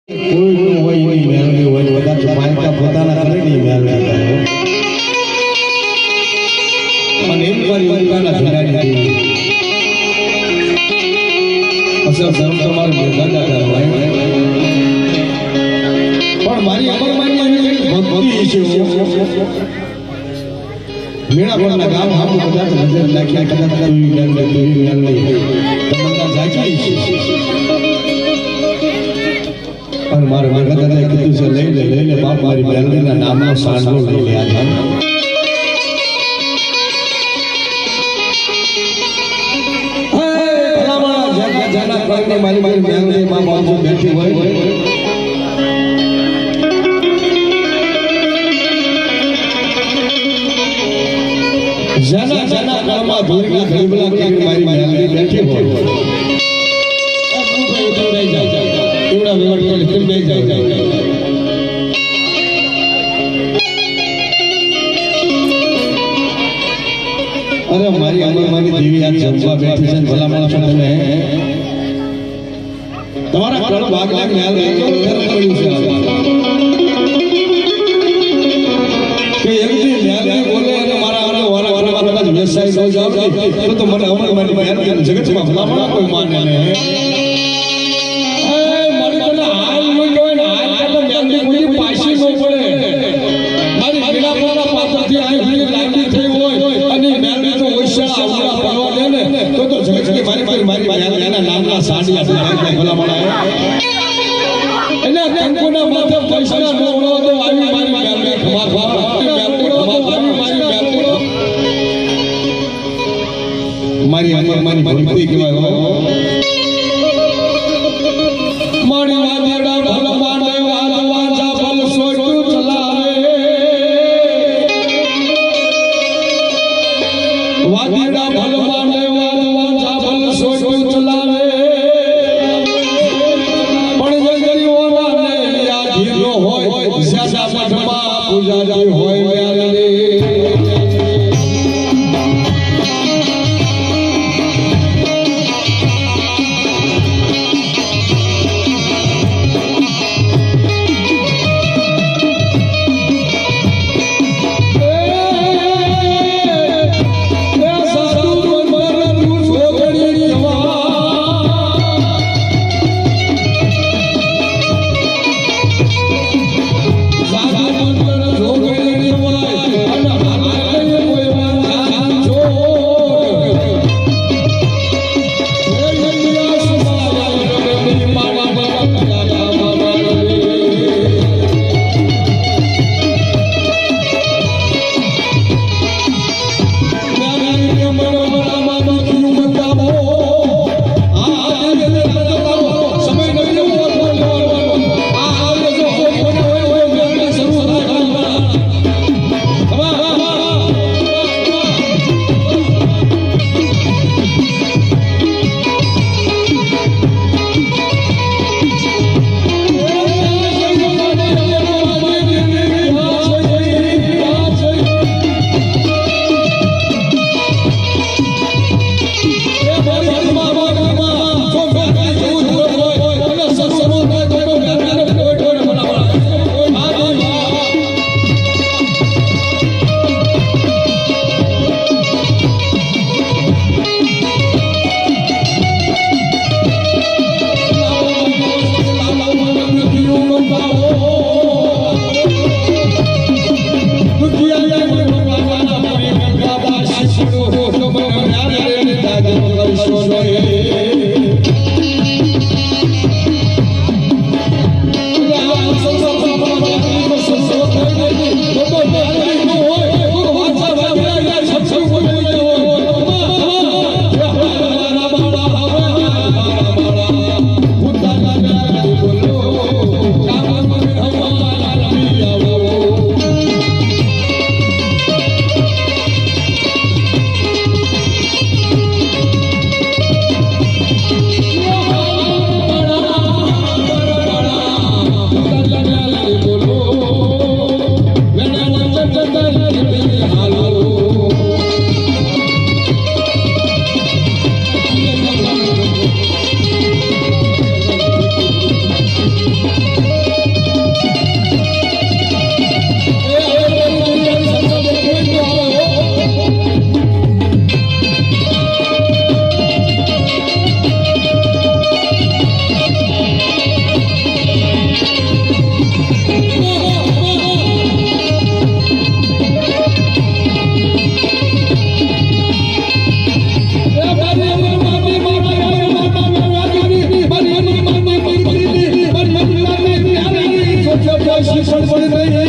કોઈ નો હોય નહીં મેળવી હોય કદાચ માયકા પોતાના કરે નહીં મેળવ્યા કરે અને એક વાર યોગાના ભેડાની અસર ધર્મ તમારે મેળવાના કરવાય પણ મારી અમરમાની ભક્તિ છે મેળા પરના ગામ આખું કદાચ નજર નાખ્યા કદાચ તમન્ના જાગી છે और मारे मगध ने कितु से ले ले बाप मारी मेलनी ना नामनो सांडलो ले लिया था भलामणा जगा जाना करने मारी मेलनी मां बाजू बैठी હોય जाना जाना कामा धोरीला गरीबला के मारी मेलनी बैठी હોય अब मुझे उतर नहीं जा एवढा व्यवहार केला तरी नाही जायचं अरे मारी अमरमानी देवी आज जमवा बैठी છે ભલા માણસો તમે તમારા કણ ભાગલા મેલ તો ધર્મ પડ્યું છે કે એવી મેલ બોલે અને મારા વારા વારા વ્યવસાય નો જાવ તો મને અમરમાની મેલ જગતમાં ભલા માણસ કોઈ માને નહીં નામના સાડિયા ભલા મળે એટલે કંકુના માથે પૈસા નો તો આવી મારી મેલને ખમા મારી અમરમાની ભક્તિ કહેવાય મારી વાદેડા ભલ માને વાદ વાજા ભલ સોટું ચલાવે વાદેડા ભલ માને વાદ વાજા ભલ સોટું ચલાવે પણ જગરીઓના ને યા ધીરો હોય જ્યાદા મઠમાં પૂજારી હોય મેલને કોઈ શિક્ષણ પડી નહીં